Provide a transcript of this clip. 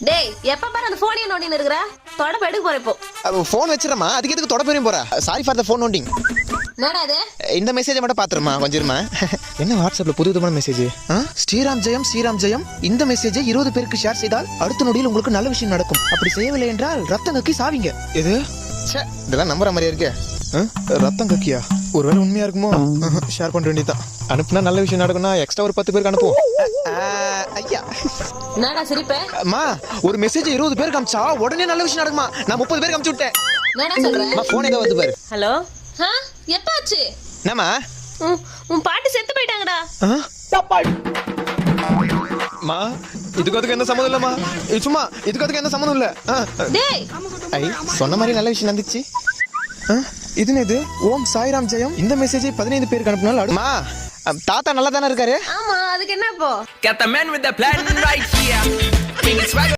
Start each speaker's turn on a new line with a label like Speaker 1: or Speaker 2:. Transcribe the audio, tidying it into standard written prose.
Speaker 1: டேய் எப்ப பாரு அந்த போனையே நோண்டின்னு இருக்கற தொடப்ப எடுக்க போற இப்போ
Speaker 2: ஃபோன் வச்சிரமா அதுக்கு எதுக்கு தொட போறீங்க போற சாரி ஃபார் த ஃபோன் நோண்டிங்
Speaker 1: என்னடா இது
Speaker 2: இந்த மெசேஜை மட்டும் பாத்துருமா கொஞ்சமா என்ன வாட்ஸ்அப்ல புது விதமான மெசேஜ் ஸ்ரீராம் ஜெயம் இந்த மெசேஜை 20 பேருக்கு ஷேர் செய்தால் அடுத்த நொடியில் உங்களுக்கு நல்ல விஷயம் நடக்கும் அப்படி செய்யவில்லை என்றால் ரத்தம் கக்கி சாவீங்க இது இதெல்லாம் நம்புற மாதிரியா இருக்கு ரத்தம் கக்கியா ஒருவேளை உண்மையா இருக்குமோ ஷேர் பண்ண வேண்டியதான் அனுப்புனா நல்ல விஷயம் நடக்கும்னா எக்ஸ்ட்ரா ஒரு 10 பேருக்கு அனுப்புவோம் ஐயா
Speaker 1: என்னடா சிரிப்பே
Speaker 2: அம்மா ஒரு மெசேஜ் 20 பேருக்கு அனுப்பிச்சா உடனே நல்ல விஷயம் நடக்குமா நான் 30 பேருக்கு அனுப்பிச்சு விட்டேன்
Speaker 1: என்னடா சொல்ற
Speaker 2: போன் ஏதோ வந்து பாரு
Speaker 1: ஹலோ எப்ப ஆச்சு
Speaker 2: என்னம்மா
Speaker 1: உன் பாட்டி செத்து போயிட்டாங்கடா
Speaker 2: மா இதுக்கு என்ன சம்மந்தம் இல்லம்மா சும்மா இதுக்கு என்ன சம்மந்தம் இல்ல
Speaker 1: டேய்
Speaker 2: ஐ சொன்ன மாதிரி நல்ல விஷயம் நடந்துச்சு இது என்னது ஓம் சாய்ராம் ஜெயம் இந்த மெசேஜை 15 பேருக்கு அனுப்புனால அம்மா தாத்தா நல்லா தானே இருக்காரு
Speaker 1: ஆமா அதுக்கு என்ன இப்போ
Speaker 3: Got the man with the plan right here. Bring it swagger.